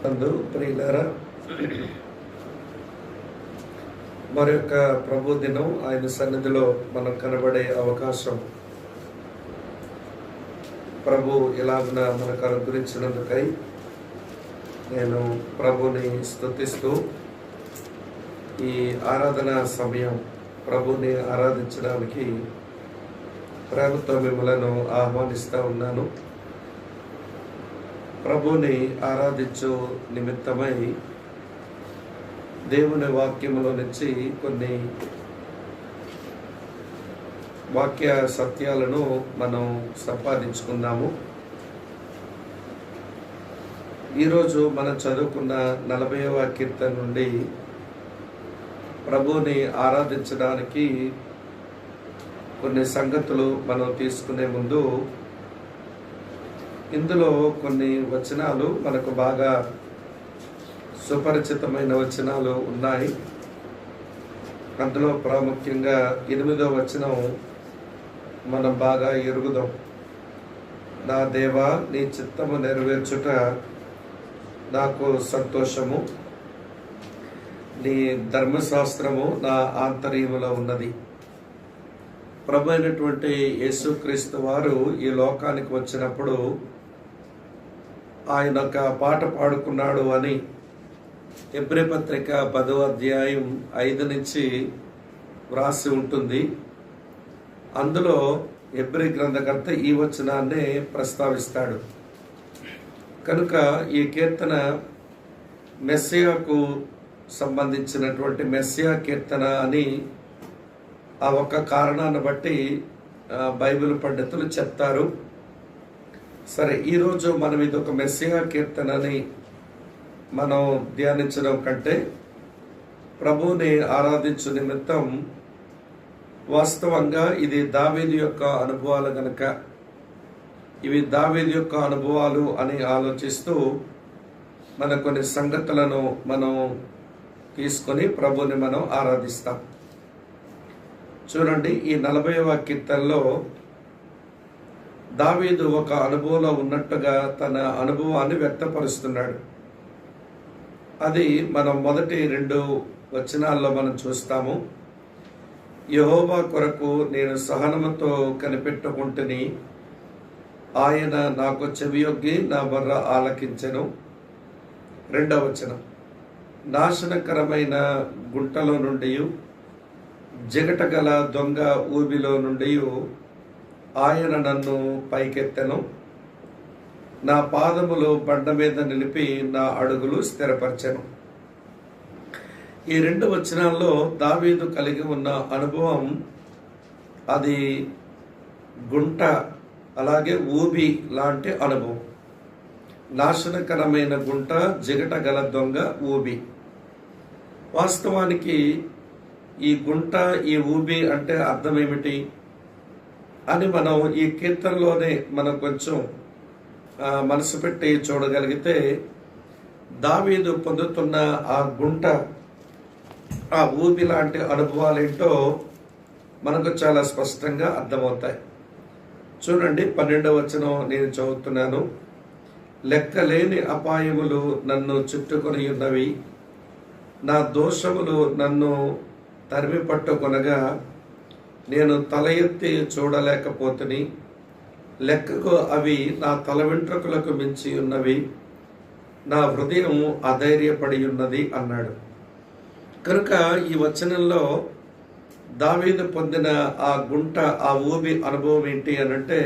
నందు ప్రియులారా, మరొక ప్రభు దినం ఆయన సన్నిధిలో మనం కనబడే అవకాశం ప్రభు ఎలాగున మనకు అనుగ్రహించినందుకై నేను ప్రభుని స్తుతిస్తూ ఈ ఆరాధన సమయం ప్రభుని ఆరాధించడానికి ప్రేమతో మిమ్మలను ఆహ్వానిస్తూ ఉన్నాను. ప్రభుని ఆరాధించు నిమిత్తమై దేవుని వాక్యములో నుంచి కొన్ని వాక్య సత్యాలను మనం సంపాదించుకుందాము. ఈరోజు మనం చదువుకున్న 40వ కీర్తన నుండి ప్రభుని ఆరాధించడానికి కొన్ని సంగతులు మనం తీసుకునే ముందు ఇందులో కొన్ని వచనాలు మనకు బాగా సుపరిచితమైన వచనాలు ఉన్నాయి. అందులో ప్రాముఖ్యంగా 8వ వచనం మనం బాగా ఎరుగుదాం. నా దేవా, నీ చిత్తము నెరవేర్చుట నాకు సంతోషము, నీ ధర్మశాస్త్రము నా ఆంతర్యములో ఉన్నది. ప్రభు అయినటువంటి యేసుక్రీస్తు వారు ఈ లోకానికి వచ్చినప్పుడు ఆయన ఒక పాట పాడుకున్నాడు అని హెబ్రీ పత్రిక 10వ అధ్యాయం 5 నుంచి వ్రాసి ఉంటుంది. అందులో హెబ్రీ గ్రంథకర్త ఈ వచనాన్నే ప్రస్తావిస్తాడు. కనుక ఈ కీర్తన మెస్సియాకు సంబంధించినటువంటి మెస్సియా కీర్తన అని ఆ ఒక్క కారణాన్ని బట్టి బైబిల్ పండితులు చెప్తారు. సరే, ఈరోజు మనం ఇది ఒక మెస్సియా కీర్తనని మనం ధ్యానించడం కంటే ప్రభువుని ఆరాధించు నిమిత్తం వాస్తవంగా ఇది దావీదు యొక్క అనుభవాలు గనక ఇవి దావీదు యొక్క అనుభవాలు అని ఆలోచిస్తూ మన కొన్ని సంగతులను మనం తీసుకొని ప్రభువుని మనం ఆరాధిస్తాం. చూడండి, ఈ 40వ కీర్తనలో దావీదు ఒక అనుభవంలో ఉన్నట్టుగా తన అనుభవాన్ని వ్యక్తపరుస్తున్నాడు. అది మనం మొదటి 2 వచనాల్లో మనం చూస్తాము. యెహోవా కొరకు నేను సహనముతో కనిపెట్టుకుంటుని, ఆయన నాకు చెవియొగ్గి నా బొర్ర ఆలకించెను. 2వ వచనం, నాశనకరమైన గుంటలో నుండి జిగటగల దొంగ ఊబిలో నుండి ఆయన నన్ను పైకెత్తెను. నా పాదములు బండ మీద నిలిపి నా అడుగులు స్థిరపరచెను. ఈ 2 వచనాల్లో దావీదు కలిగి ఉన్న అనుభవం అది గుంట, అలాగే ఊబి లాంటి అనుభవం. నాశనకరమైన గుంట, జిగటగల దొంగ, ఊబి. వాస్తవానికి ఈ గుంట, ఈ ఊబి అంటే అర్థం ఏమిటి అని మనం ఈ కీర్తనలోనే మనం కొంచెం మనసు పెట్టి చూడగలిగితే, దావీదు పొందుతున్న ఆ గుంట, ఆ ఊబి లాంటి అనుభవాలు ఏంటో మనకు చాలా స్పష్టంగా అర్థమవుతాయి. చూడండి, 12వ వచనం నేను చదువుతున్నాను. లెక్కలేని అపాయములు నన్ను చుట్టుకొని ఉన్నవి, నా దోషములు నన్ను తరిమి పట్టుకొనగా నేను తల ఎత్తి చూడలేకపోతుని, లెక్కకు అవి నా తల వెంట్రుకలకు మించి ఉన్నవి, నా హృదయం అధైర్యపడి ఉన్నది అన్నాడు. కనుక ఈ వచనంలో దావీదు పొందిన ఆ గుంట, ఆ ఊబి అనుభవం ఏంటి అనంటే,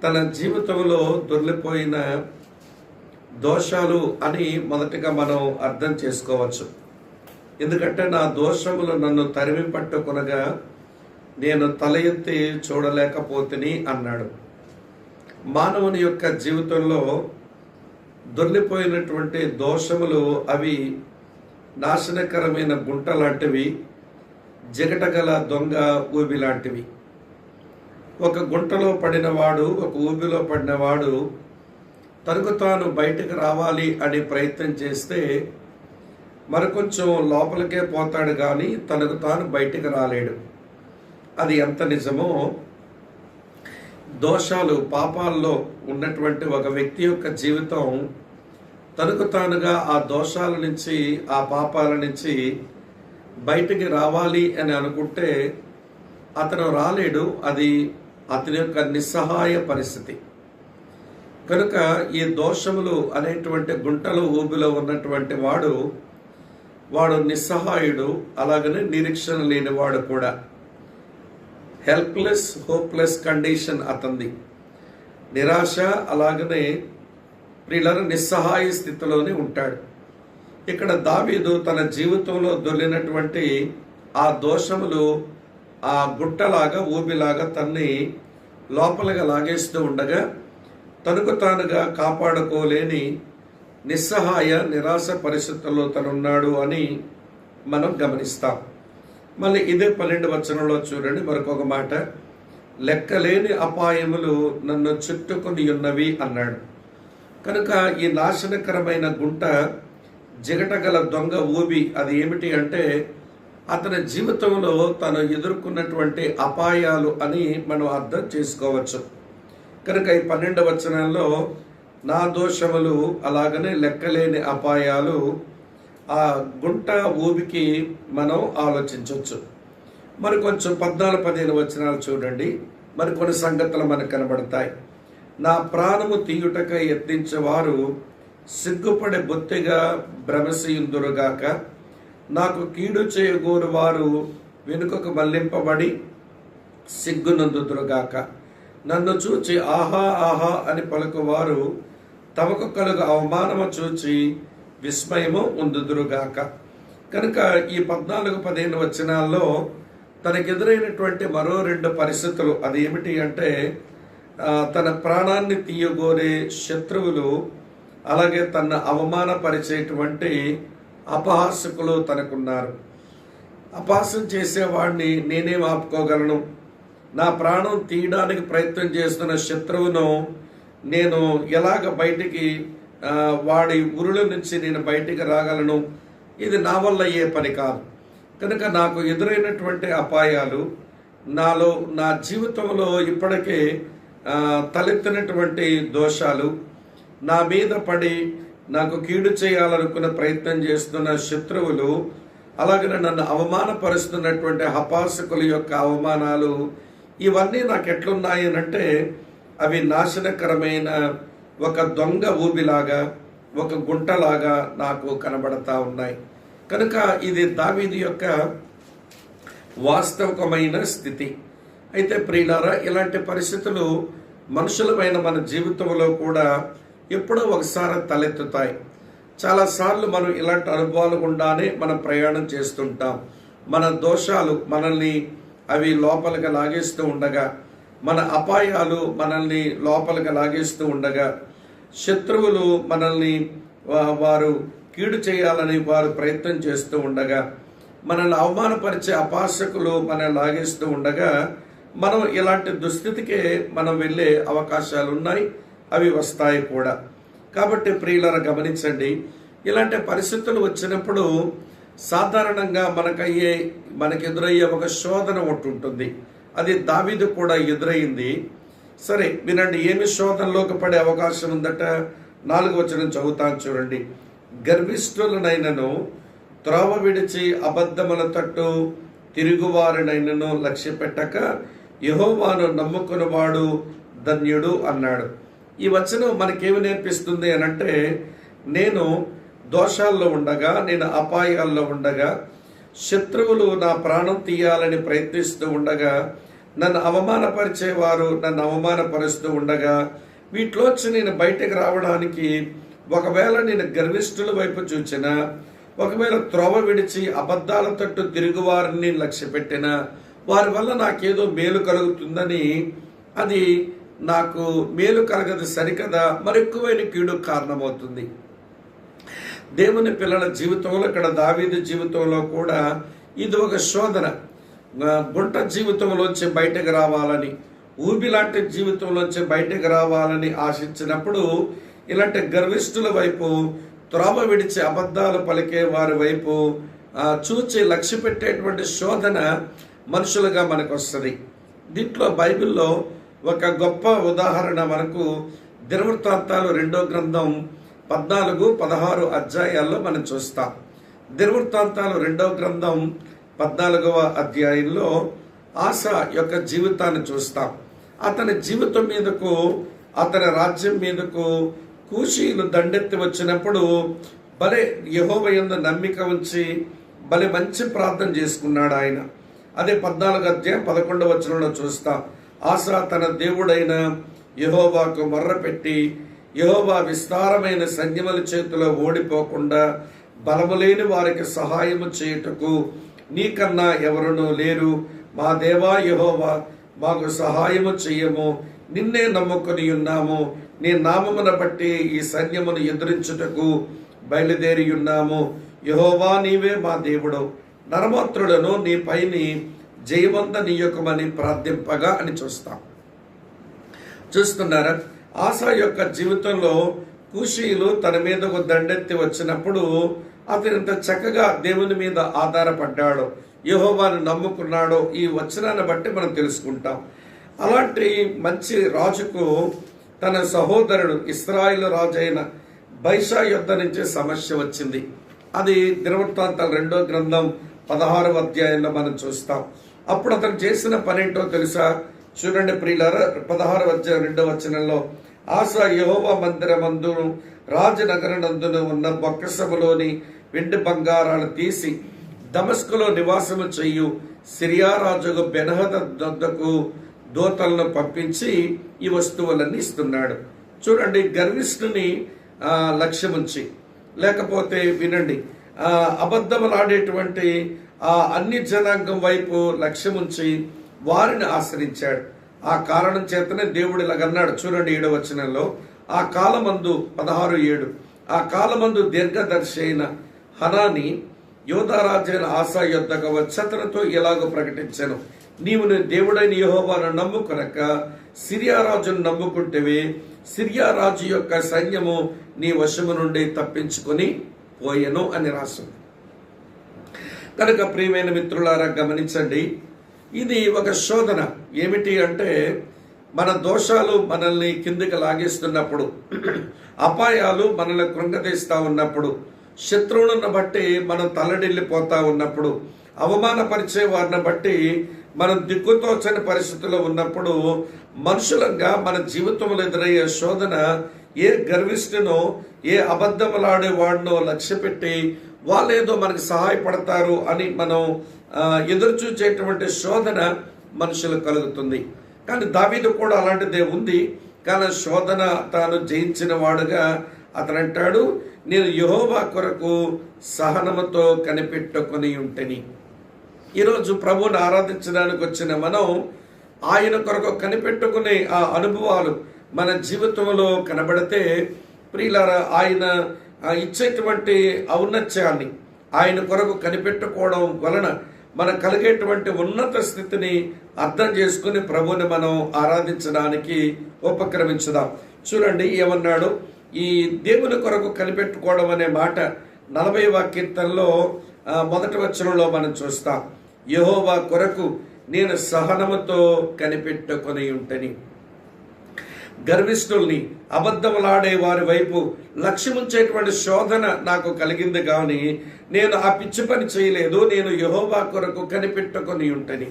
తన జీవితంలో దొర్లిపోయిన దోషాలు అని మొదటిగా మనం అర్థం చేసుకోవచ్చు. ఎందుకంటే నా దోషములు నన్ను తరిమి పట్టుకొనగా నేను తల ఎత్తి చూడలేకపోతుని అన్నాడు. మానవుని యొక్క జీవితంలో దొర్లిపోయినటువంటి దోషములు అవి నాశనకరమైన గుంట లాంటివి, జిగటగల దొంగ ఊబి లాంటివి. ఒక గుంటలో పడినవాడు, ఒక ఊబిలో పడినవాడు తనకు తాను బయటకు రావాలి అని ప్రయత్నం చేస్తే మరికొంచెం లోపలికే పోతాడు కానీ తనకు తాను బయటకు రాలేడు. అది ఎంత నిజమో దోషాలు పాపాల్లో ఉన్నటువంటి ఒక వ్యక్తి యొక్క జీవితం తనకు తానుగా ఆ దోషాల నుంచి, ఆ పాపాల నుంచి బయటికి రావాలి అని అనుకుంటే అతను రాలేడు. అది అతని యొక్క నిస్సహాయ పరిస్థితి. కనుక ఈ దోషములు అనేటువంటి గుంటలో ఊబిలో ఉన్నటువంటి వాడు నిస్సహాయుడు, అలాగనే నిరీక్షణ లేనివాడు కూడా. హెల్ప్లెస్, హోప్లెస్ కండిషన్ అతనిది. నిరాశ, అలాగనే ప్రియులారా నిస్సహాయ స్థితిలోనే ఉంటాడు. ఇక్కడ దావీదు తన జీవితంలో దొర్లినటువంటి ఆ దోషములు ఆ గుట్టలాగా, ఊబిలాగా తన్ని లోపలిగా లాగేస్తూ ఉండగా తనకు తానుగా కాపాడుకోలేని నిస్సహాయ, నిరాశ పరిస్థితుల్లో తనున్నాడు అని మనం గమనిస్తాం. మళ్ళీ ఇదే 12వ వచనంలో చూడండి మరొక మాట, లెక్కలేని అపాయములు నన్ను చుట్టుకొని ఉన్నవి అన్నాడు. కనుక ఈ నాశనకరమైన గుంట, జిగటగల దొంగ ఊబి అది ఏమిటి అంటే అతని జీవితంలో తను ఎదుర్కొన్నటువంటి అపాయాలు అని మనం అర్థం చేసుకోవచ్చు. కనుక ఈ 12వ వచనంలో నా దోషములు, అలాగనే లెక్కలేని అపాయాలు, ఆ గుంట ఊబికి మనం ఆలోచించవచ్చు. మరి కొంచెం 14-15 వచనాలు చూడండి. మరి కొన్ని సంగతులు మనకు కనబడతాయి. నా ప్రాణము తీయుటకై యత్నించేవారు సిగ్గుపడి బొత్తిగా భ్రమసియుందురుగాక. నాకు కీడు చేయగోరు వారు వెనుకకు మళ్లింపబడి సిగ్గునందుదురుగాక. నన్ను చూచి ఆహా ఆహా అని పలుకువారు తమకు కలుగు అవమానము చూచి విస్మయము ఉందుదురుగాక. కనుక ఈ 14-15 వచనాల్లో తనకెదురైనటువంటి మరో 2 పరిస్థితులు. అది ఏమిటి అంటే తన ప్రాణాన్ని తీయగోరే శత్రువులు, అలాగే తన అవమానపరిచేటువంటి అపహాసకులు తనకున్నారు. అపహాసం చేసేవాడిని నేనేం ఆపుకోగలను? నా ప్రాణం తీయడానికి ప్రయత్నం చేస్తున్న శత్రువును నేను ఎలాగ బయటికి, వాడి ఉరుల నుంచి నేను బయటికి రాగలను? ఇది నా వల్ల అయ్యే పని కాదు. కనుక నాకు ఎదురైనటువంటి అపాయాలు, నా జీవితంలో ఇప్పటికే తలెత్తినటువంటి దోషాలు, నా మీద పడి నాకు కీడు చేయాలనుకున్న ప్రయత్నం చేస్తున్న శత్రువులు, అలాగే నన్ను అవమానపరుస్తున్నటువంటి అపహాసకుల యొక్క అవమానాలు, ఇవన్నీ నాకు ఎట్లున్నాయి అంటే అవి నాశనకరమైన ఒక దొంగ ఊబిలాగా, ఒక గుంటలాగా నాకు కనబడతా ఉన్నాయి. కనుక ఇది దావీదు యొక్క వాస్తవికమైన స్థితి. అయితే ప్రియులారా, ఇలాంటి పరిస్థితులు మనుషులమైన మన జీవితంలో కూడా ఎప్పుడో ఒకసారి తలెత్తుతాయి. చాలాసార్లు మనం ఇలాంటి అనుభవాలు గుండానే మనం ప్రయాణం చేస్తుంటాం. మన దోషాలు మనల్ని అవి లోపలికి లాగేస్తూ ఉండగా, మన అపాయాలు మనల్ని లోపలికి లాగేస్తూ ఉండగా, శత్రువులు మనల్ని వారు కీడు చేయాలని వారు ప్రయత్నం చేస్తూ ఉండగా, మనల్ని అవమానపరిచే అపహాసకులు మనల్ని లాగేస్తూ ఉండగా, మనం ఇలాంటి దుస్థితికే మనం వెళ్ళే అవకాశాలు ఉన్నాయి, అవి వస్తాయి కూడా. కాబట్టి ప్రియులారా గమనించండి, ఇలాంటి పరిస్థితులు వచ్చినప్పుడు సాధారణంగా మనకు ఎదురయ్యే ఒక శోధన ఒకటి ఉంటుంది. అది దావీదు కూడా ఎదురైంది. సరే వినండి, ఏమి శోధనలోకి పడే అవకాశం ఉందట. 4వ వచనం చదువుతాను చూడండి. గర్విష్ఠులనైనను, త్రోవ విడిచి అబద్ధముల తట్టు తిరుగువారినైనను లక్ష్య పెట్టక యెహోవాను నమ్ముకున్నవాడు ధన్యుడు అన్నాడు. ఈ వచనం మనకేమి నేర్పిస్తుంది అనంటే, నేను దోషాల్లో ఉండగా, నేను అపాయాల్లో ఉండగా, శత్రువులు నా ప్రాణం తీయాలని ప్రయత్నిస్తూ ఉండగా, నన్ను అవమానపరిచేవారు నన్ను అవమానపరుస్తూ ఉండగా, వీటిలోంచి నేను బయటకు రావడానికి ఒకవేళ నేను గర్విష్ఠుల వైపు చూచినా, ఒకవేళ త్రోవ విడిచి అబద్ధాల తట్టు తిరుగువారిని లక్ష్య పెట్టినా, వారి వల్ల నాకేదో మేలు కలుగుతుందని, అది నాకు మేలు కలగదు సరికదా, మరెక్కువైన కీడు కారణమవుతుంది. దేవుని పిల్లల జీవితంలో, ఇక్కడ దావీదు జీవితంలో కూడా ఇది ఒక శోధన. గుంట జీవితంలోంచి బయటకు రావాలని, ఊబిలాంటి జీవితంలోంచి బయటకు రావాలని ఆశించినప్పుడు ఇలాంటి గర్విష్ఠుల వైపు, త్రోవ విడిచి అబద్ధాలు పలికే వారి వైపు చూచి లక్ష్య పెట్టేటువంటి శోధన మనుషులుగా మనకు వస్తుంది. దీంట్లో బైబిల్లో ఒక గొప్ప ఉదాహరణ మనకు దినవృత్తాంతాలు 2వ గ్రంథం 14, 16 అధ్యాయాల్లో మనం చూస్తాం. దినవృత్తాంతాలు 2వ గ్రంథం 14వ అధ్యాయంలో ఆస యొక్క జీవితాన్ని చూస్తాం. అతని జీవితం మీదకు, అతని రాజ్యం మీదకు కూషీలు దండెత్తి వచ్చినప్పుడు భలే యెహోవా యందు నమ్మిక ఉంచి భలే మంచి ప్రార్థన చేసుకున్నాడు ఆయన. అదే 14వ అధ్యాయం 11వ వచనంలో చూస్తాం. ఆస తన దేవుడైన యెహోవాకు మొర్రపెట్టి, యెహోవా విస్తారమైన సైన్యముల చేతిలో ఓడిపోకుండా బలము లేని వారికి సహాయము చేయుటకు నీకన్నా ఎవరునూ లేరు. మా దేవా యెహోవా, మాకు సహాయము చెయ్యము. నిన్నే నమ్ముకొని ఉన్నాము. నీ నామమును బట్టి ఈ సైన్యమును ఎదురించుటకు బయలుదేరి ఉన్నాము. యెహోవా, నీవే మా దేవుడు. నరమాత్రులను నీ పైని జయవంత నీయొకమని ప్రార్థింపగా అని చూస్తున్నారా? ఆస యొక్క జీవితంలో కూషీలు తన మీదకు దండెత్తి వచ్చినప్పుడు అతను ఇంత చక్కగా దేవుని మీద ఆధారపడ్డాడు, యెహోవాను నమ్ముకున్నాడో ఈ వచనాన్ని బట్టి మనం తెలుసుకుంటాం. అలాంటి మంచి రాజుకు తన సహోదరుడు ఇశ్రాయేలు రాజు అయిన బయషా యొద్ద నుంచి సమస్య వచ్చింది. అది దినవృత్తాంతాలు 2వ గ్రంథం 16వ అధ్యాయంలో మనం చూస్తాం. అప్పుడు అతను చేసిన పనేంటో తెలుసా? చూడండి ప్రియులారా, 16వ అధ్యాయం 2వ వచనంలో, ఆస యెహోవా మందిరమందును రాజనగరనందును ఉన్న బొక్కసములోని వెండి బంగారాలు తీసి దమస్కులో నివాసము చెయ్యు సిరియా రాజుకు బెన్హదదు వద్దకు దూతలను పంపించి ఈ వస్తువులన్నీ ఇస్తున్నాడు. చూడండి, గర్విష్ఠుని లక్ష్యముంచి, లేకపోతే వినండి, అబద్ధములాడేటువంటి అన్ని జనాంగం వైపు లక్ష్యముంచి వారిని ఆశ్రయించాడు. ఆ కారణం చేతనే దేవుడు ఇలాగన్నాడు. చూడండి 7వ వచనంలో, ఆ కాలమందు 16:7, ఆ కాలమందు దీర్ఘదర్శి అయిన హనాని యోధారాజైన ఆసా యొద్దకు వచ్చతనతో ఇలాగో ప్రకటించాను, నీవు నీ దేవుడైన యెహోవాను నమ్ముకొనక సిరియా రాజును నమ్ముకుంటేవే, సిరియా రాజు యొక్క సైన్యము నీ వశము నుండి తప్పించుకొని పోయెను అని రాసింది. కనుక ప్రియమైన మిత్రులారా గమనించండి, ఇది ఒక శోధన. ఏమిటి అంటే, మన దోషాలు మనల్ని కిందికి లాగేస్తున్నప్పుడు, అపాయాలు మనల్ని కృంగతీస్తా ఉన్నప్పుడు, శత్రువులను బట్టి మనం తల్లడిల్లిపోతా ఉన్నప్పుడు, అవమానపరిచే వారిని బట్టి మనం దిక్కుతోచని పరిస్థితుల్లో ఉన్నప్పుడు, మనుషులంగా మన జీవితంలో ఎదురయ్యే శోధన ఏ గర్విష్ఠునో, ఏ అబద్ధములాడే వాడినో లక్ష్య పెట్టి వాళ్ళేదో మనకి సహాయపడతారు అని మనం ఎదురు చూచేటువంటి శోధన మనుషులకు కలుగుతుంది. కానీ దావీదు కూడా అలాంటిదే ఉంది. కానీ శోధన తాను జయించిన వాడుగా అతను అంటాడు, నేను యెహోవా కొరకు సహనముతో కనిపెట్టుకొని ఉంటేని. ఈరోజు ప్రభువుని ఆరాధించడానికి వచ్చిన మనం ఆయన కొరకు కనిపెట్టుకునే ఆ అనుభవాలు మన జీవితంలో కనబడితే, ప్రియులారా, ఆయన ఇచ్చేటువంటి ఔన్నత్యాన్ని, ఆయన కొరకు కనిపెట్టుకోవడం వలన మన కలిగేటువంటి ఉన్నత స్థితిని అర్థం చేసుకుని ప్రభువుని మనం ఆరాధించడానికి ఉపక్రమించుదాం. చూడండి ఏమన్నాడు, ఈ దేవుని కొరకు కనిపెట్టుకోవడం అనే మాట 40వ కీర్తనలో 1వ వచనంలో మనం చూస్తాం. యెహోవా కొరకు నేను సహనముతో కనిపెట్టుకొని ఉంటని. గర్విష్ఠుల్ని, అబద్ధములాడే వారి వైపు లక్ష్యముంచేటువంటి శోధన నాకు కలిగింది, కానీ నేను ఆ పిచ్చి పని చేయలేదు. నేను యెహోవా కొరకు కనిపెట్టుకొని ఉంటని.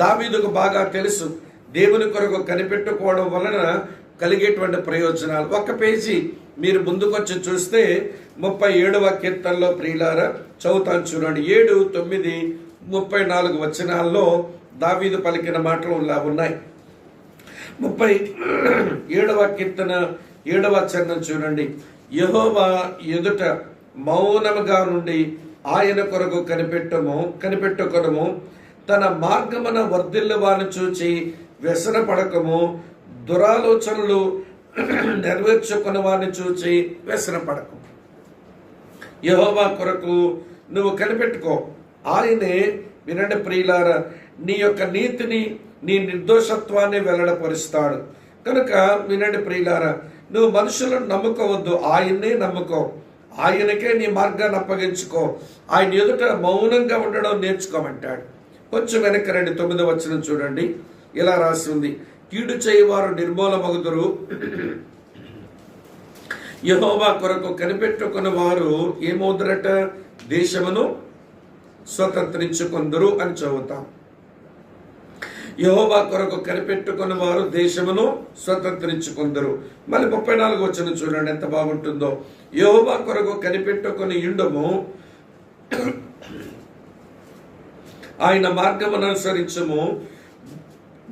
దావీదుకు బాగా తెలుసు దేవుని కొరకు కనిపెట్టుకోవడం వలన కలిగేటువంటి ప్రయోజనాలు. ఒక పేజీ మీరు ముందుకొచ్చి చూస్తే 37వ కీర్తనలో ప్రియులారా చదువుతాను చూడండి. 7, 9, 34 వచనాల్లో దావీదు పలికిన మాటలు ఇలా ఉన్నాయి. 37వ కీర్తన 7వ చరణం చూడండి. యెహోవా ఎదుట మౌనముగా నుండి ఆయన కొరకు కనిపెట్టుకొనము, తన మార్గమున వర్ధిల్లు వారిని చూచి వ్యసన పడకము, దురాలోచనలు నెరవేర్చుకున్న వారిని చూచి వ్యసన పడకము. యెహోవా కొరకు నువ్వు కనిపెట్టుకో. ఆయనే, వినండి ప్రియులారా, నీ యొక్క నీతిని, నీ నిర్దోషత్వాన్ని వెల్లడపరుస్తాడు. కనుక వినండి ప్రియులారా, నువ్వు మనుషులను నమ్ముకోవద్దు, ఆయన్నే నమ్ముకో. ఆయనకే నీ మార్గాన్ని అప్పగించుకో. ఆయన ఎదుట మౌనంగా ఉండడం నేర్చుకోమంటాడు. కొంచెం వెనక్కి రండి, 9వ వచనం చూడండి. ఇలా రాసి ఉంది, కీడు చేయవారు నిర్మూలమగుదురు, యెహోవా కొరకు కనిపెట్టుకున్న వారు ఏమవుతారట? దేశమును స్వతంత్రించుకొందురు అని చదువుతాం. యెహోవా కొరకు కనిపెట్టుకున్న వారు దేశమును స్వతంత్రించుకొందురు. మళ్ళీ 34 వచనం చూడండి ఎంత బాగుంటుందో. యెహోవా కొరకు కనిపెట్టుకుని యుండము, ఆయన మార్గమును అనుసరించము,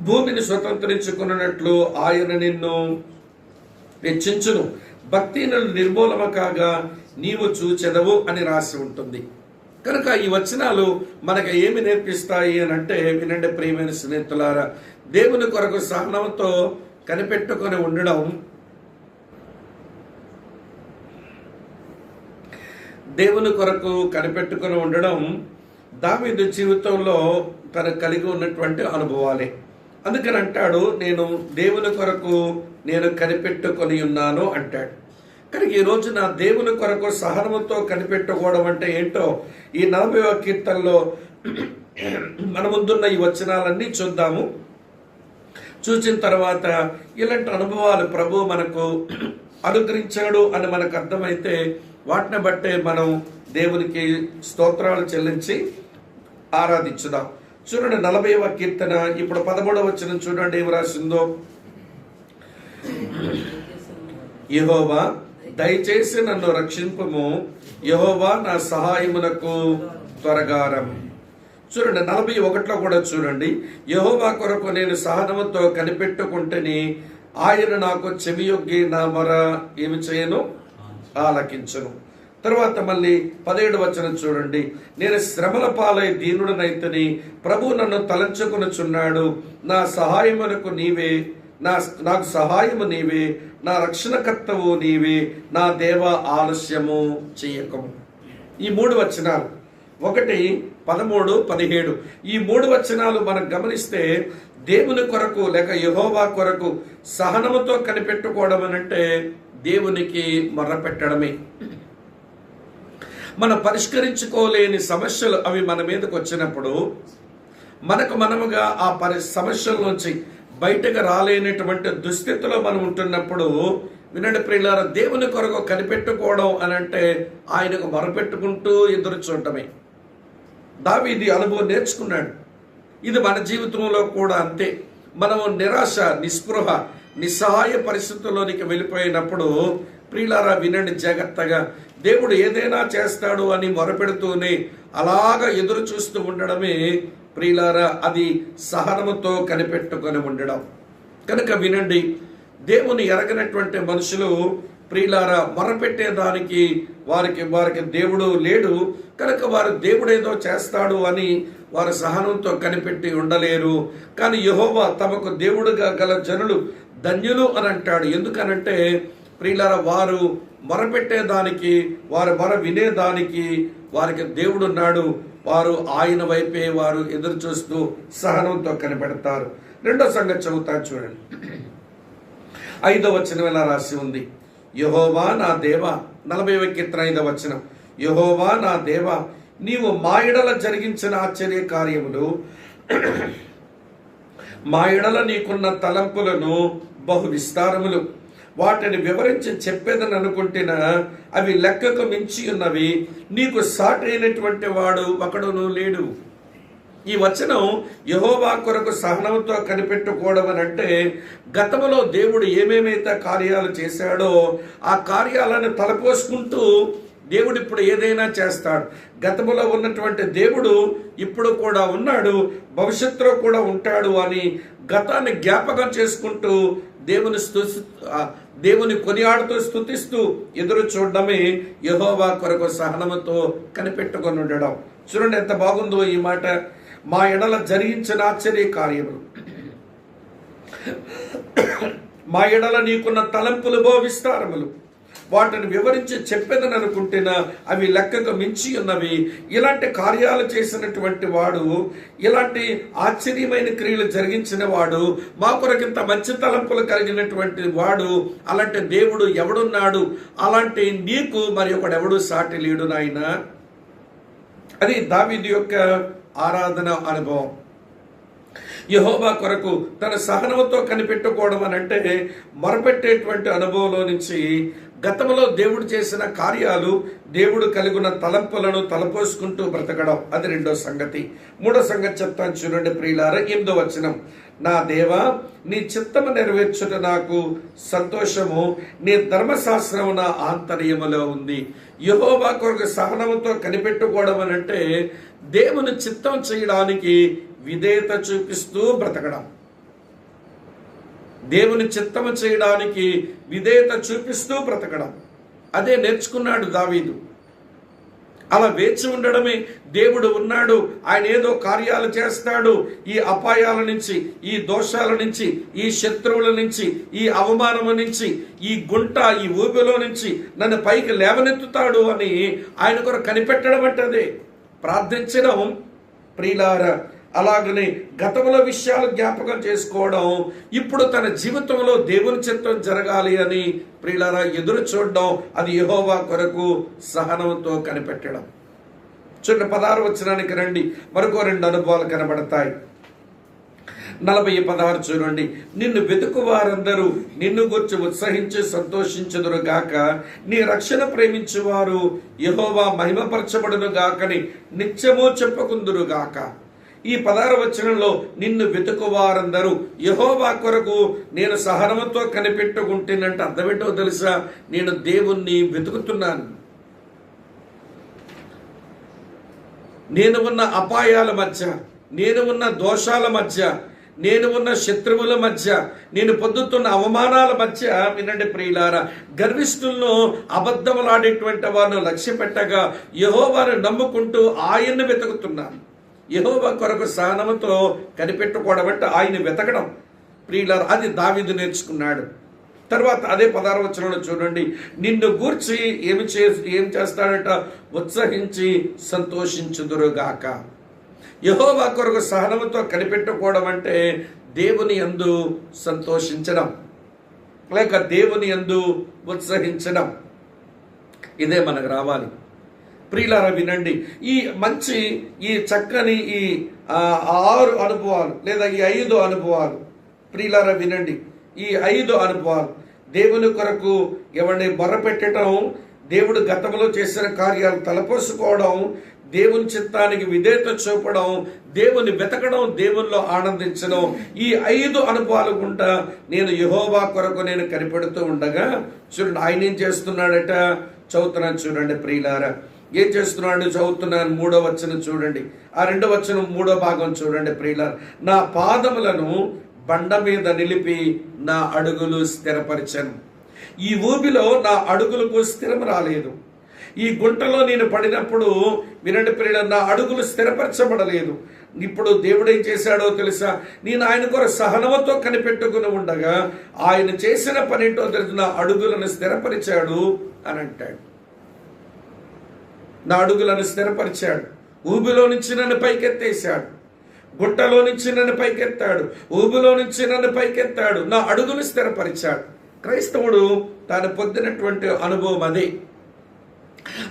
భూమిని స్వతంత్రించుకున్నట్లు ఆయన నిన్ను హెచ్చించును, భక్తిహీనులు నిర్మూలమ కాగా నీవు చూచెదవు అని రాసి ఉంటుంది. కనుక ఈ వచనాలు మనకు ఏమి నేర్పిస్తాయి అని అంటే, వినండి ప్రియమైన స్నేహితులారా, దేవుని కొరకు సహనంతో కనిపెట్టుకొని ఉండడం, దేవుని కొరకు కనిపెట్టుకొని ఉండడం దావీదు జీవితంలో తను కలిగి ఉన్నటువంటి అనుభవాలే. అందుకని అంటాడు, నేను దేవుని కొరకు నేను కనిపెట్టుకొని ఉన్నాను అంటాడు. కనుక ఈ రోజు నా దేవుని కొరకు సహనముతో కనిపెట్టుకోవడం అంటే ఏంటో ఈ 40వ కీర్తనలో మన ముందున్న ఈ వచనాలన్నీ చూద్దాము. చూసిన తర్వాత ఇలాంటి అనుభవాలు ప్రభు మనకు అనుగ్రహించాడు అని మనకు అర్థమైతే వాటిని బట్టే మనం దేవునికి స్తోత్రాలు చెల్లించి ఆరాధించుదాం. చూడండి 40వ కీర్తన ఇప్పుడు 13వ వచనం చూడండి ఏం రాసిందో. యెహోవా దయచేసి నన్ను రక్షింపుము, యెహోవా నా సహాయమునకు త్వరగారం. చూడండి 41లో కూడా చూడండి, యెహోవా కొరకు నేను సహనముతో కనిపెట్టుకుంటేని ఆయన నాకు చెవియొగ్గి నా మొర ఏమి చేయను, ఆలకించను. తర్వాత మళ్ళీ 17వ వచనం చూడండి, నేను శ్రమల పాలై దీనుడనైతని ప్రభు నన్ను తలంచుకొనుచున్నాడు, నా సహాయమునకు నీవే, నాకు సహాయము నీవే, నా రక్షణకర్తవు నీవే, నా దేవ ఆలస్యము చెయ్యకము. ఈ 3 వచనాలు 1, 13, 17 ఈ 3 వచనాలు మనం గమనిస్తే దేవుని కొరకు లేక యెహోవా కొరకు సహనముతో కనిపెట్టుకోవడం అనంటే దేవునికి మొర్రపెట్టడమే. మనం పరిష్కరించుకోలేని సమస్యలు అవి మన మీదకి వచ్చినప్పుడు మనకు మనముగా ఆ సమస్యల నుంచి బయటకు రాలేనటువంటి దుస్థితిలో మనం ఉంటున్నప్పుడు వినండి ప్రియులారా, దేవుని కొరకు కనిపెట్టుకోవడం అని అంటే ఆయనకు మొరపెట్టుకుంటూ ఎదురు చూడటమే. దావీదు అనుభవం నేర్చుకున్నాడు. ఇది మన జీవితంలో కూడా అంతే. మనము నిరాశ, నిస్పృహ, నిస్సహాయ పరిస్థితుల్లోనికి వెళ్ళిపోయినప్పుడు ప్రియులారా వినండి జాగ్రత్తగా, దేవుడు ఏదైనా చేస్తాడు అని మొరపెడుతూనే అలాగా ఎదురు చూస్తూ ఉండడమే ప్రియులారా అది సహనముతో కనిపెట్టుకొని ఉండడం. కనుక వినండి, దేవుని ఎరగనటువంటి మనుషులు ప్రియులారా మొరపెట్టేదానికి వారికి దేవుడు లేడు. కనుక వారు దేవుడేదో చేస్తాడు అని వారు సహనంతో కనిపెట్టి ఉండలేరు. కానీ యెహోవా తమకు దేవుడుగా గల జనులు ధన్యులు అని అంటాడు. ఎందుకనంటే ప్రియులారా వారు మొరపెట్టేదానికి, వారు మొర వినేదానికి వారికి దేవుడు ఉన్నాడు. వారు ఆయన వైపే వారు ఎదురు చూస్తూ సహనంతో కనిపెడతారు. రెండో సంగతి చదువుతాను చూడండి. 5వ వచనం ఇలా రాసి ఉంది, యెహోవా నా దేవా. 40వ కీర్తన 5వ వచనం, యెహోవా నా దేవా, నీవు మా ఎడల జరిగించిన ఆశ్చర్య కార్యములు, మా ఎడల నీకున్న తలంపులను బహు విస్తారములు, వాటిని వివరించి చెప్పేదని అనుకుంటున్నా అవి లెక్కకు మించి ఉన్నవి, నీకు సాటి అయినటువంటి వాడు ఒకడును లేడు. ఈ వచనం యెహోవా కొరకు సహనంతో కనిపెట్టుకోవడం అని అంటే గతంలో దేవుడు ఏమేమైతే కార్యాలు చేశాడో ఆ కార్యాలను తలపోసుకుంటూ దేవుడు ఇప్పుడు ఏదైనా చేస్తాడు. గతంలో ఉన్నటువంటి దేవుడు ఇప్పుడు కూడా ఉన్నాడు, భవిష్యత్తులో కూడా ఉంటాడు అని గతాన్ని జ్ఞాపకం చేసుకుంటూ దేవుని కొనియాడుతూ స్తుతిస్తూ ఎదురు చూడడమే యెహోవా కొరకు సహనముతో కనిపెట్టుకొని ఉండడం. చూడండి ఎంత బాగుందో ఈ మాట. మా ఎడల జరిగించిన ఆశ్చర్య కార్యములు, మా ఎడల నీకున్న తలంపులు బహు విస్తారములు, వాటిని వివరించి చెప్పేదని అనుకుంటున్నా అవి లెక్కకు మించి ఉన్నవి. ఇలాంటి కార్యాలు చేసినటువంటి వాడు, ఇలాంటి ఆశ్చర్యమైన క్రియలు జరిగించిన వాడు, మా కొరకింత మంచి తలంపులు కలిగినటువంటి వాడు, అలాంటి దేవుడు ఎవడున్నాడు? అలాంటి నీకు మరి ఒకడెవడు సాటి లేడు నాయన. అది దావీదు యొక్క ఆరాధన అనుభవం. యెహోవా కొరకు తన సహనంతో కనిపెట్టుకోవడం అని అంటే మొరపెట్టేటువంటి అనుభవంలో నుంచి గతంలో దేవుడు చేసిన కార్యాలు, దేవుడు కలిగిన తలంపులను తలపోసుకుంటూ బ్రతకడం, అది రెండో సంగతి. మూడో సంగతి చెప్తాను చూడండి ప్రియులారా, 8వ వచనం. నా దేవా, నీ చిత్తము నెరవేర్చుట నాకు సంతోషము, నీ ధర్మశాస్త్రము నా ఆంతర్యములో ఉంది. యెహోవా కొరకు సహనముతో కనిపెట్టుకోవడం అని అంటే దేవుని చిత్తం చేయడానికి విధేయత చూపిస్తూ బ్రతకడం. దేవుని చిత్తము చేయడానికి విధేయత చూపిస్తూ బ్రతకడం, అదే నేర్చుకున్నాడు దావీదు. అలా వేచి ఉండడమే. దేవుడు ఉన్నాడు, ఆయన ఏదో కార్యాలు చేస్తాడు, ఈ అపాయాల నుంచి, ఈ దోషాల నుంచి, ఈ శత్రువుల నుంచి, ఈ అవమానము నుంచి, ఈ గుంట, ఈ ఊబిలో నుంచి నన్ను పైకి లేవనెత్తుతాడు అని ఆయన కొరకు కనిపెట్టడం అంటే ప్రార్థించడం. ప్రియులారా, అలాగనే గతంలో విషయాలు జ్ఞాపకం చేసుకోవడం, ఇప్పుడు తన జీవితంలో దేవుని చిత్తం జరగాలి అని ప్రియులారా ఎదురు చూడడం, అది యెహోవా కొరకు సహనంతో కనిపెట్టడం. చూడండి 16వ వచనానికి రండి, మరొక 2 అనుభవాలు కనబడతాయి. 40:16 చూడండి. నిన్ను వెతుకు వారందరూ నిన్ను గురించి ఉత్సహించి సంతోషించుదురు గాక, నీ రక్షణ ప్రేమించువారు యెహోవా మహిమపరచబడును గాకని నిత్యము చెప్పుకుందురు గాక. ఈ 16వ వచనంలో నిన్ను వెతుకు వారందరూ, యెహోవా కొరకు నేను సహనముతో కనిపెట్టుకుంటేనంటే అర్థమేంటో తెలుసా? నేను దేవుణ్ణి వెతుకుతున్నాను. నేను ఉన్న అపాయాల మధ్య, నేను ఉన్న దోషాల మధ్య, నేను ఉన్న శత్రువుల మధ్య, నేను పొందుతున్న అవమానాల మధ్య, వినండి ప్రియులారా, గర్విష్ఠులను, అబద్ధములాడేటువంటి వారిని లక్ష్య పెట్టగా యెహోవాను నమ్ముకుంటూ ఆయన్ని వెతుకుతున్నాను. యెహోవా కొరకు సహనముతో కనిపెట్టుకోవడం అంటే ఆయన వెతకడం. ప్రియులారా, అది దావీదు నేర్చుకున్నాడు. తర్వాత అదే 16వ వచనంలో చూడండి. నిన్ను గూర్చి ఏం చేస్తాడట? ఉత్సహించి సంతోషించుదురుగాక. యెహోవా కొరకు సహనముతో కనిపెట్టుకోవడం అంటే దేవుని యందు సంతోషించడం, లేక దేవుని యందు ఉత్సహించడం. ఇదే మనకు రావాలి. ప్రియులారా వినండి, ఈ మంచి, ఈ చక్కని ఈ 6 అనుభవాలు లేదా ఈ 5 అనుభవాలు, ప్రియులారా వినండి, ఈ 5 అనుభవాలు దేవుని కొరకు ఎవరిని మొరపెట్టడం, దేవుడు గతంలో చేసిన కార్యాలు తలపోసుకోవడం, దేవుని చిత్తానికి విధేయత చూపడం, దేవుని వెతకడం, దేవునిలో ఆనందించడం, ఈ 5 అనుభవాలు గుండా నేను యెహోవా కొరకు నేను కనిపెడుతూ ఉండగా చూడండి ఆయన ఏం చేస్తున్నాడట? చదువుతున్నాను చూడండి ప్రియులారా, ఏం చేస్తున్నాడు? చదువుతున్నాను 3వ వచనం చూడండి, ఆ 2వ వచనం 3వ భాగం చూడండి ప్రియులారా. నా పాదములను బండ మీద నిలిపి నా అడుగులు స్థిరపరిచాను. ఈ ఊబిలో నా అడుగులకు స్థిరం రాలేదు. ఈ గుంటలో నేను పడినప్పుడు వినండి ప్రియులారా, నా అడుగులు స్థిరపరచబడలేదు. ఇప్పుడు దేవుడు ఏం చేశాడో తెలుసా? నేను ఆయన కొరకు సహనముతో కనిపెట్టుకుని ఉండగా ఆయన చేసిన పని ఏంటో తెలుసు, నా అడుగులను స్థిరపరిచాడు అని అంటాడు. నా అడుగులను స్థిరపరిచాడు. ఊబిలో నుంచి నన్ను పైకెత్తేశాడు, గుట్టలో నుంచి నన్ను పైకెత్తాడు, ఊబిలో నుంచి నన్ను పైకెత్తాడు, నా అడుగులు స్థిరపరిచాడు. క్రైస్తవుడు తాను పొందినటువంటి అనుభవం అదే.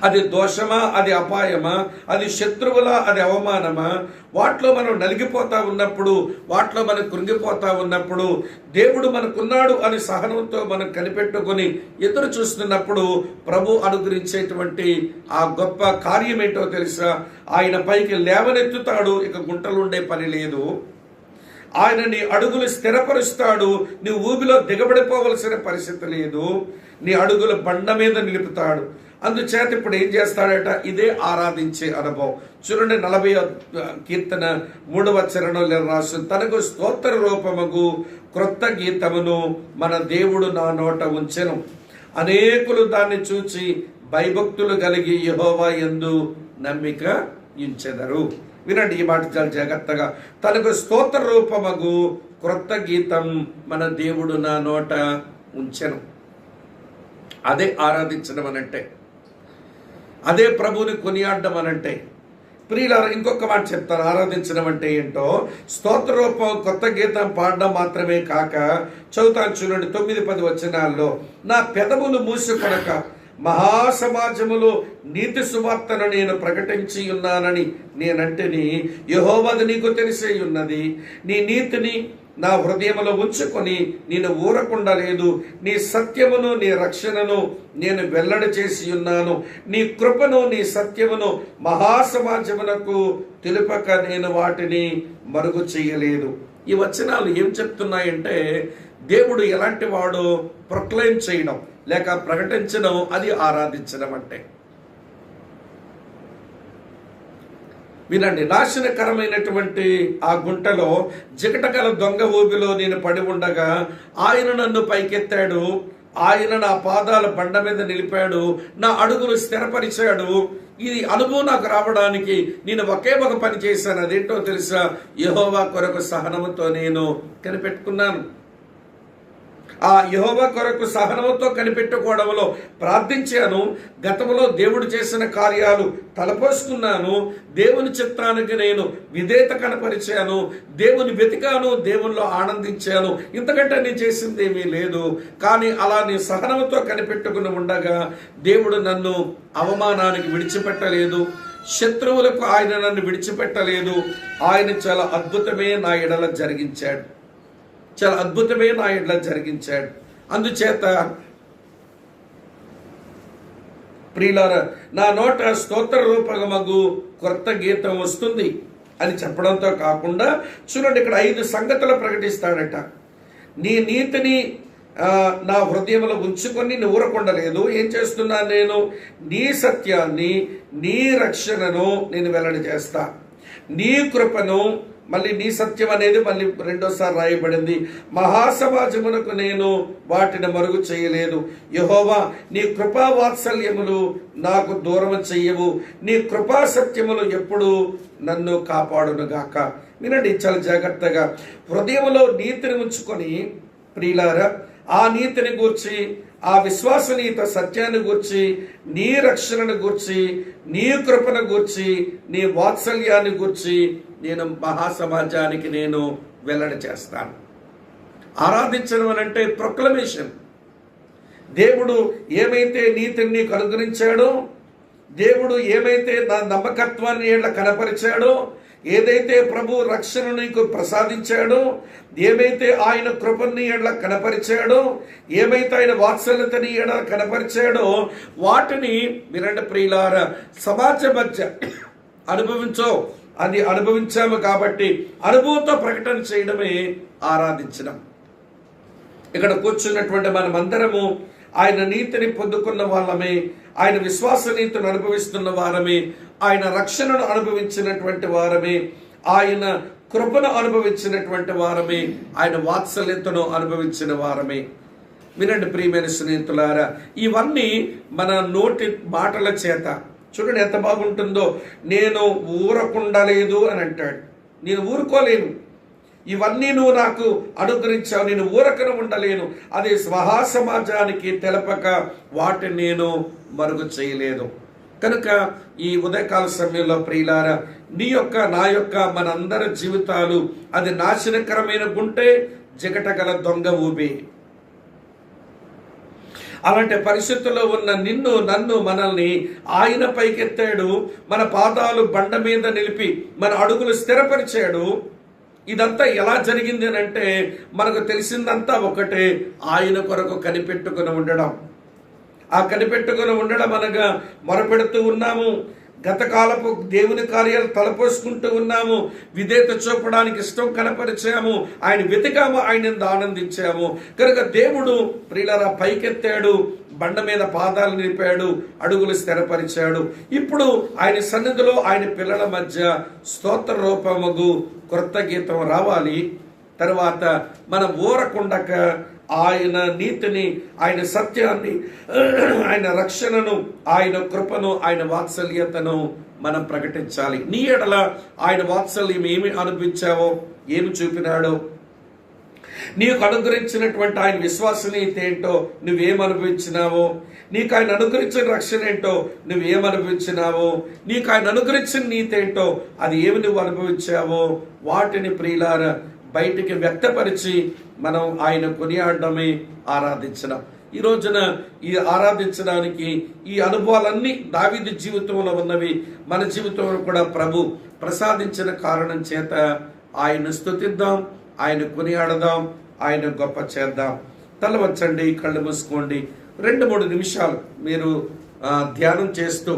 అది దోషమా, అది అపాయమా, అది శత్రువులా, అది అవమానమా, వాటిలో మనం నలిగిపోతా ఉన్నప్పుడు, వాటిలో మనం కృంగిపోతా ఉన్నప్పుడు, దేవుడు మనకున్నాడు అని సహనంతో మనం కనిపెట్టుకొని ఎదురు చూస్తున్నప్పుడు ప్రభు అనుగ్రహించేటువంటి ఆ గొప్ప కార్యం ఏంటో తెలుసా? ఆయన పైకి లేవనెత్తుతాడు, ఇక గుంటలు ఉండే పని లేదు. ఆయన నీ అడుగులు స్థిరపరుస్తాడు, నీ ఊబిలో దిగబడిపోవలసిన పరిస్థితి లేదు. నీ అడుగులు బండ మీద నిలుపుతాడు. అందుచేత ఇప్పుడు ఏం చేస్తాడట? ఇదే ఆరాధించే అనుభవం. చూడండి 40వ కీర్తన 3వ చరణంలో రాసు, తనకు స్తోత్ర రూపముగు క్రొత్త గీతమును మన దేవుడు నా నోట ఉంచెను. అనేకులు దాన్ని చూచి భయభక్తులు కలిగి యెహోవా యందు నమ్మిక ఉంచెదరు. వినండి ఈ మాట చాలా జాగ్రత్తగా. తనకు స్తోత్ర రూపముగు క్రొత్త గీతం మన దేవుడు నా నోట ఉంచెను. అదే ఆరాధించడం అనంటే, అదే ప్రభువుని కొనియాడడం అనంటే. ప్రియులారా, ఇంకొక మాట చెప్తారు ఆరాధించడం అంటే ఏంటో. స్తోత్ర రూపం కొత్త గీతం పాడడం మాత్రమే కాక, చదువుతాను చూడండి 9-10 వచనాల్లో, నా పెదవులు మూసుకొనక మహాసమాజములో నీతి సువార్తను నేను ప్రకటించి ఉన్నానని నేనంటేని, యెహోవాది నీకు తెలిసే ఉన్నది. నీ నీతిని నా హృదయములో ఉంచుకొని నేను ఊరకుండా లేదు. నీ సత్యమును నీ రక్షణను నేను వెల్లడి చేసి ఉన్నాను. నీ కృపను నీ సత్యమును మహాసమాజమునకు తెలుపక నేను వాటిని మరుగు చేయలేదు. ఈ వచనాలు ఏం చెప్తున్నాయంటే, దేవుడు ఎలాంటి వాడు ప్రొక్లైమ్ చేయడం లేక ప్రకటించడం, అది ఆరాధించడం అంటే. వినండి, నాశనకరమైనటువంటి ఆ గుంటలో జిగటగల దొంగ ఊబిలో నేను పడి ఉండగా ఆయన నన్ను పైకెత్తాడు. ఆయన నా పాదాల బండ మీద నిలిపాడు, నా అడుగులు స్థిరపరిచాడు. ఇది అనుభవం నాకు రావడానికి నేను ఒకే ఒక పని చేశాను. అదేంటో తెలుసా? యెహోవా కొరకు సహనముతో నేను కనిపెట్టుకున్నాను. ఆ యెహోవా కొరకు సహనంతో కనిపెట్టుకోవడంలో ప్రార్థించాను. గతంలో దేవుడు చేసిన కార్యాలు తలపోసుకున్నాను. దేవుని చిత్తానికి నేను విధేయత కనపరిచాను. దేవుని వెతికాను, దేవునిలో ఆనందించాను. ఇంతకంటే నేను చేసింది ఏమీ లేదు. కానీ అలా నేను సహనంతో కనిపెట్టుకుని ఉండగా దేవుడు నన్ను అవమానానికి విడిచిపెట్టలేదు. శత్రువులకు ఆయన నన్ను విడిచిపెట్టలేదు. ఆయన చాలా అద్భుతమే నా ఎడల జరిగించాడు. చాలా అద్భుతమే నా ఎడల జరిగించాడు. అందుచేత ప్రియులారా, నా నోట స్తోత్ర రూపకమగు కొత్త గీతం వస్తుంది అని చెప్పడంతో కాకుండా చూడండి, ఇక్కడ 5 సంగతులు ప్రకటిస్తాడట. నీ నీతిని నా హృదయంలో ఉంచుకొని ఊరకుండలేదు. ఏం చేస్తున్నాను నేను? నీ సత్యాన్ని, నీ రక్షణను నేను వెల్లడి చేస్తా. నీ కృపను, మళ్ళీ నీ సత్యం అనేది మళ్ళీ రెండోసారి రాయబడింది. మహాసమాజమునకు నేను వాటిని మరుగు చేయలేదు. యెహోవా, నీ కృపా వాత్సల్యములు నాకు దూరం చెయ్యవు. నీ కృపా సత్యములు ఎప్పుడు నన్ను కాపాడునుగాక. వినండి చాలా జాగ్రత్తగా. హృదయంలో నీతిని ఉంచుకొని ప్రియులారా, ఆ నీతిని గూర్చి, ఆ విశ్వాసనీయత సత్యాన్ని గూర్చి, నీ రక్షణను గూర్చి, నీ కృపను గూర్చి, నీ వాత్సల్యాన్ని గూర్చి నేను మహాసమాజానికి నేను వెల్లడి చేస్తాను. ఆరాధించడం అంటే ప్రొక్లమేషన్. దేవుడు ఏమైతే నీతిని నీకు అనుగ్రహించాడో, దేవుడు ఏమైతే నా నమ్మకత్వాన్ని ఏళ్ళ కనపరిచాడో, ఏదైతే ప్రభు రక్షణ నీకు ప్రసాదించాడో, ఏమైతే ఆయన కృపని ఏళ్ళ కనపరిచాడో, ఏమైతే ఆయన వాత్సల్యతని ఏళ్ళ కనపరిచాడో, వాటిని వినండి ప్రియులారా, సమాజ మధ్య అనుభవించో. అది అనుభవించాము కాబట్టి అనుభవంతో ప్రకటన చేయడమే ఆరాధించడం. ఇక్కడ కూర్చున్నటువంటి మనమందరము ఆయన నీతిని పొందుకున్న వాళ్ళమే, ఆయన విశ్వాసనీతిని అనుభవిస్తున్న వారమే, ఆయన రక్షణను అనుభవించినటువంటి వారమే, ఆయన కృపను అనుభవించినటువంటి వారమే, ఆయన వాత్సల్యతను అనుభవించిన వారమే. వినండి ప్రియమైన స్నేహితులారా, ఇవన్నీ మన నోటి మాటల చేత చూడండి ఎంత బాగుంటుందో. నేను ఊరకుండలేదు అని అంటాడు. నేను ఊరుకోలేను. ఇవన్నీ నువ్వు నాకు అనుగ్రహించావు, నేను ఊరకను ఉండలేను. అది మహాసమాజానికి తెలపక వాటిని నేను మరుగు చేయలేదు. కనుక ఈ ఉదయకాల సమయంలో ప్రియులారా, నీ యొక్క నా యొక్క మనందరి జీవితాలు అది నాశనకరమైన గుంటే, జిగటగల దొంగ ఊబి. అలాంటి పరిస్థితుల్లో ఉన్న నిన్ను, నన్ను, మనల్ని ఆయన పైకెత్తాడు. మన పాదాలు బండ మీద నిలిపి మన అడుగులు స్థిరపరిచాడు. ఇదంతా ఎలా జరిగింది అని అంటే, మనకు తెలిసిందంతా ఒకటే, ఆయన కొరకు కనిపెట్టుకుని ఉండడం. ఆ కనిపెట్టుకుని ఉండడం అనగా మొరపెడుతూ ఉన్నాము, గతకాలపు దేవుని కార్యాలు తలపోసుకుంటూ ఉన్నాము, విధేయత చూపడానికి ఇష్టం కనపరిచాము, ఆయన వెతికాము, ఆయన ఆనందించాము. కనుక దేవుడు ప్రియులారా పైకెత్తాడు, బండ మీద పాదాలు నిలిపాడు, అడుగులు స్థిరపరిచాడు. ఇప్పుడు ఆయన సన్నిధిలో ఆయన పిల్లల మధ్య స్తోత్ర రూపముగు క్రొత్త గీతం రావాలి. తర్వాత మన ఊరకుండక ఆయన నీతిని, ఆయన సత్యాన్ని, ఆయన రక్షణను, ఆయన కృపను, ఆయన వాత్సల్యతను మనం ప్రకటించాలి. నీ ఎడల ఆయన వాత్సల్యం ఏమి అనిపించావో, ఏమి చూపినాడో, నీకు అనుగ్రహించినటువంటి ఆయన విశ్వాసనీయత ఏంటో నువ్వేం అనుభవించినావో, నీకు ఆయన అనుగ్రహించిన రక్షణ ఏంటో నువ్వేం అనుభవించినావో, నీకు ఆయన అనుగ్రహించిన నీతి ఏంటో అది ఏమి నువ్వు అనుభవించావో, వాటిని ప్రియులారా బయటికి వ్యక్తపరిచి మనం ఆయన కొనియాడమే ఆరాధించడం. ఈ రోజున ఈ ఆరాధించడానికి ఈ అనుభవాలన్నీ దావీదు జీవితంలో ఉన్నవి మన జీవితంలో కూడా ప్రభు ప్రసాదించిన కారణం చేత ఆయన స్తుతిద్దాం, ఆయన కొనియాడదాం, ఆయన గొప్ప చేద్దాం. తల వంచండి, కళ్ళు మూసుకోండి. 2-3 నిమిషాలు మీరు ధ్యానం చేస్తూ